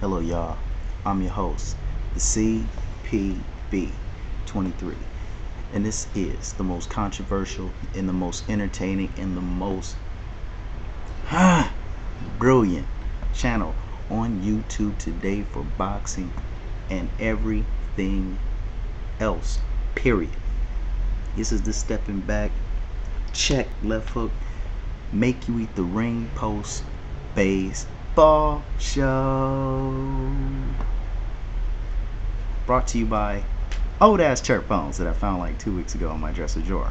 Hello, y'all. I'm your host, the Thecpb23, and this is the most controversial and the most entertaining and the most brilliant channel on YouTube today for boxing and everything else. Period. This is the stepping back, check left hook, make you eat the ring post baseball show. Brought to you by old ass chirp phones that I found like 2 weeks ago in my dresser drawer.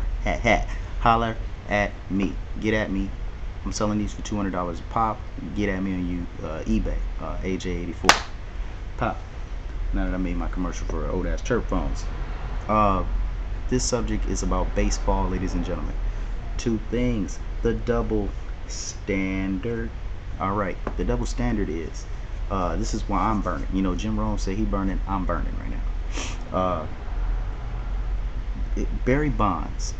Holler at me. Get at me. I'm selling these for $200 a pop. Get at me on eBay. AJ84 pop. Now that I made my commercial for old ass chirp phones. This subject is about baseball, ladies and gentlemen. Two things. The double standard. Alright, the double standard is this is why I'm burning. You know, Jim Rome said he burning, I'm burning right now. Barry Bonds,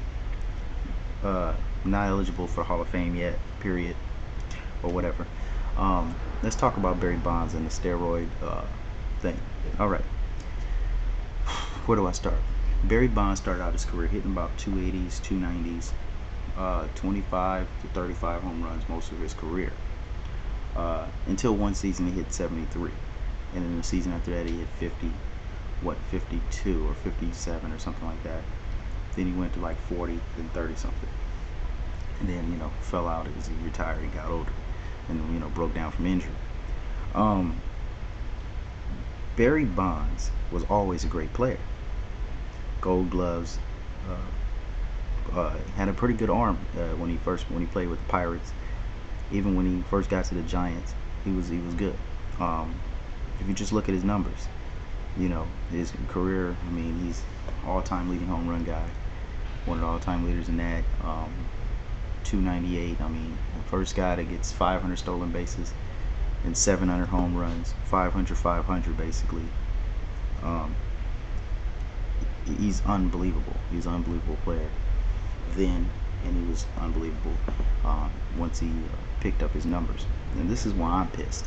not eligible for Hall of Fame yet, period, or whatever. Let's talk about Barry Bonds and the steroid thing. Alright, where do I start? Barry Bonds started out his career hitting about 280s, 290s, 25 to 35 home runs most of his career. Until one season he hit 73, and then the season after that he hit 52 or 57 or something like that. Then he went to like 40, then 30 something, and then fell out as he retired and got older, and broke down from injury. Barry Bonds was always a great player. Gold gloves. Had a pretty good arm when he played with the Pirates. Even when he first got to the Giants, he was good. If you just look at his numbers, his career, I mean, he's all-time leading home run guy, one of the all-time leaders in that. 298. I mean, the first guy that gets 500 stolen bases and 700 home runs, 500 basically. He's unbelievable. He's an unbelievable player then, and he was unbelievable once he picked up his numbers. And this is why I'm pissed.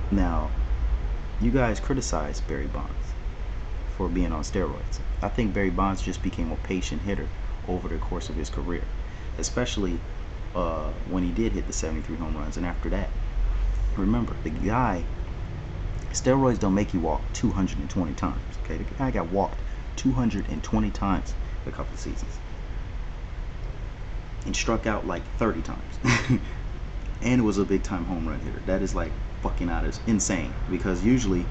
Now, you guys criticize Barry Bonds for being on steroids. I think Barry Bonds just became a patient hitter over the course of his career, especially when he did hit the 73 home runs. And after that, remember, the guy, steroids don't make you walk 220 times. Okay, the guy got walked 220 times a couple of seasons and struck out like 30 times and was a big time home run hitter. That is like fucking out of insane, because usually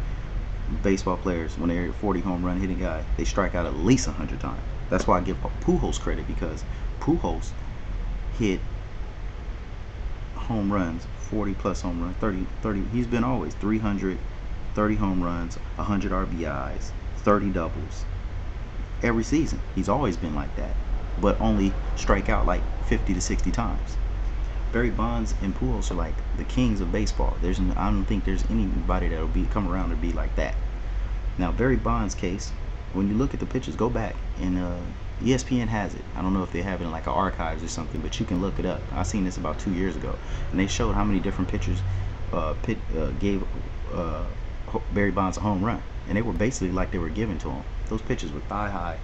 baseball players, when they're a 40 home run hitting guy, they strike out at least 100 times. That's why I give Pujols credit, because Pujols hit home runs, 40 plus home runs, 30. He's been always 300, 30 home runs, 100 RBIs, 30 doubles. Every season, he's always been like that, but only strike out like 50 to 60 times. Barry Bonds and Pujols are like the kings of baseball. I don't think there's anybody that'll come around to be like that. Now, Barry Bonds' case, when you look at the pictures, go back, and ESPN has it. I don't know if they have it in like an archives or something, but you can look it up. I seen this about 2 years ago, and they showed how many different pitchers gave Barry Bonds a home run, and they were basically like they were given to him. Those pitches were thigh high,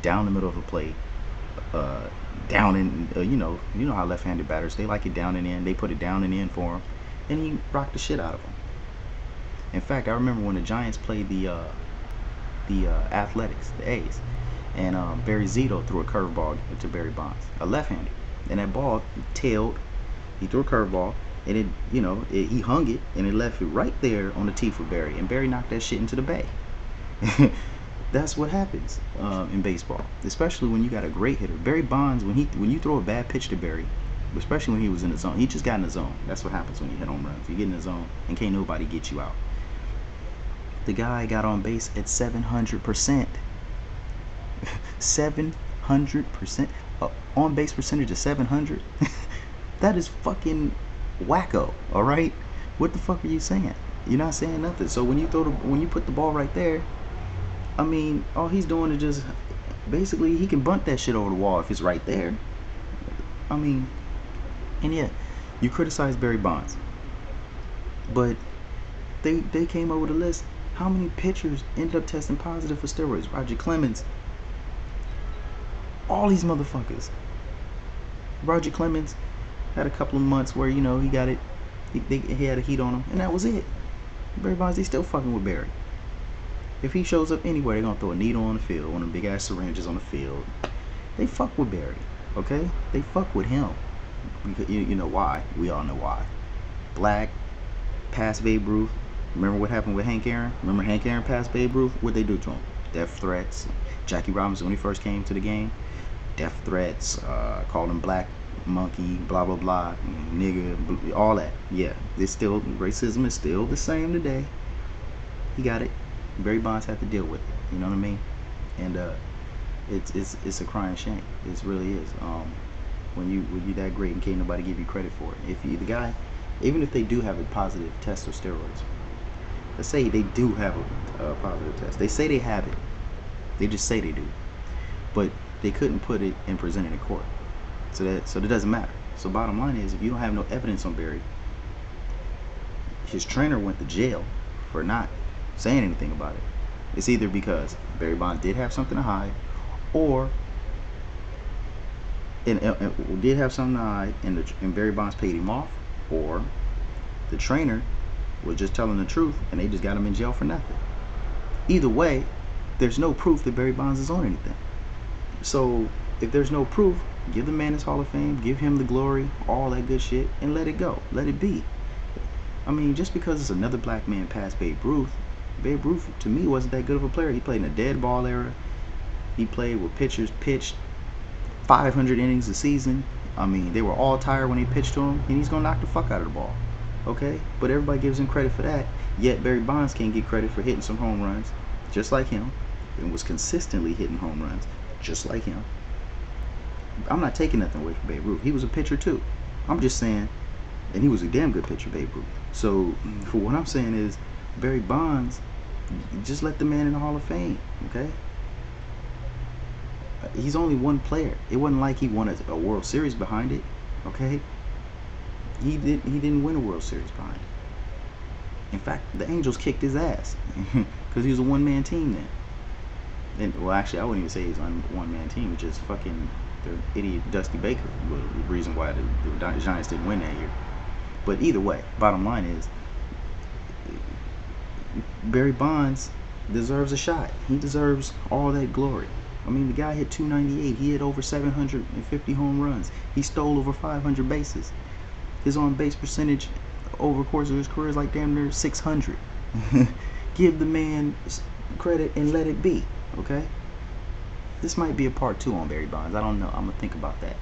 down the middle of the plate, down in you know how left-handed batters, they like it down and in. They put it down and in for him, and he rocked the shit out of him. In fact, I remember when the Giants played the Athletics, the A's, and Barry Zito threw a curveball to Barry Bonds, a left-hander, and that ball tailed. He threw a curveball, and he hung it, and it left it right there on the tee for Barry, and Barry knocked that shit into the bay. That's what happens in baseball, especially when you got a great hitter. Barry Bonds, when you throw a bad pitch to Barry, especially when he was in the zone, he just got in the zone. That's what happens when you hit home runs. You get in the zone, and can't nobody get you out. The guy got on base at 700%. 700%. On base percentage of 700. That is fucking wacko. All right, what the fuck are you saying? You're not saying nothing. So when you put the ball right there, I mean, all he's doing is just basically he can bunt that shit over the wall if it's right there. I mean, and yeah, you criticize Barry Bonds. But they came up with a list. How many pitchers ended up testing positive for steroids? Roger Clemens. All these motherfuckers. Roger Clemens had a couple of months where, he got it. He had a heat on him, and that was it. Barry Bonds, they still fucking with Barry. If he shows up anywhere, they're gonna throw a needle on the field, one of them big ass syringes on the field. They fuck with Barry, okay? They fuck with him. You know why? We all know why. Black, past Babe Ruth. Remember what happened with Hank Aaron? Remember Hank Aaron past Babe Ruth? What'd they do to him? Death threats. Jackie Robinson, when he first came to the game, death threats, called him black monkey, blah blah blah, nigga, all that. Yeah, it's still, racism is still the same today. He got it. Barry Bonds had to deal with it. You know what I mean? And it's a crying shame. It really is. When you that great and can't nobody give you credit for it. If you the guy, even if they do have a positive test of steroids, let's say they do have a positive test. They say they have it. They just say they do, but they couldn't put it and present it in court. So that doesn't matter. So bottom line is, if you don't have no evidence on Barry, his trainer went to jail for not saying anything about it. It's either because Barry Bonds did have something to hide, or did have something to hide, and Barry Bonds paid him off, or the trainer was just telling the truth and they just got him in jail for nothing. Either way, there's no proof that Barry Bonds is on anything. So if there's no proof, give the man his Hall of Fame, give him the glory, all that good shit, and let it go. Let it be. I mean, just because it's another black man past Babe Ruth to me wasn't that good of a player. He played in a dead ball era. He played with pitchers pitched 500 innings a season. I mean, they were all tired when he pitched to him, and he's gonna knock the fuck out of the ball. Okay? But everybody gives him credit for that. Yet Barry Bonds can't get credit for hitting some home runs, just like him, and was consistently hitting home runs, just like him. I'm not taking nothing away from Babe Ruth. He was a pitcher too. I'm just saying, and he was a damn good pitcher, Babe Ruth. So for what I'm saying is, Barry Bonds, just let the man in the Hall of Fame, okay? He's only one player. It wasn't like he won a World Series behind it, okay? He didn't win a World Series behind it. In fact, the Angels kicked his ass because he was a one-man team then. And, well, actually, I wouldn't even say he's on a one-man team. It's just fucking the idiot Dusty Baker was the reason why the Giants didn't win that year. But either way, bottom line is, Barry Bonds deserves a shot. He deserves all that glory. I mean, the guy hit 298. He hit over 750 home runs. He stole over 500 bases. His on-base percentage over the course of his career is like damn near 600. Give the man credit and let it be, okay? This might be a part 2 on Barry Bonds. I don't know. I'm going to think about that.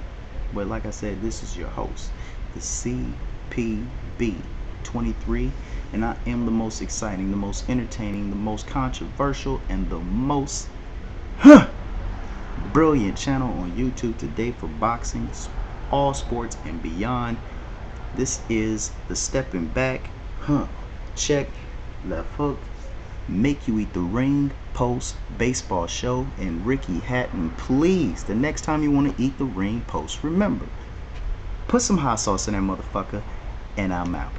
But like I said, this is your host, the Thecpb23, and I am the most exciting, the most entertaining, the most controversial, and the most brilliant channel on YouTube today for boxing, all sports, and beyond. This is the Stepping Back, check, left hook, make you eat the ring, post, baseball show, and Ricky Hatton. Please, the next time you want to eat the ring post, remember, put some hot sauce in that motherfucker, and I'm out.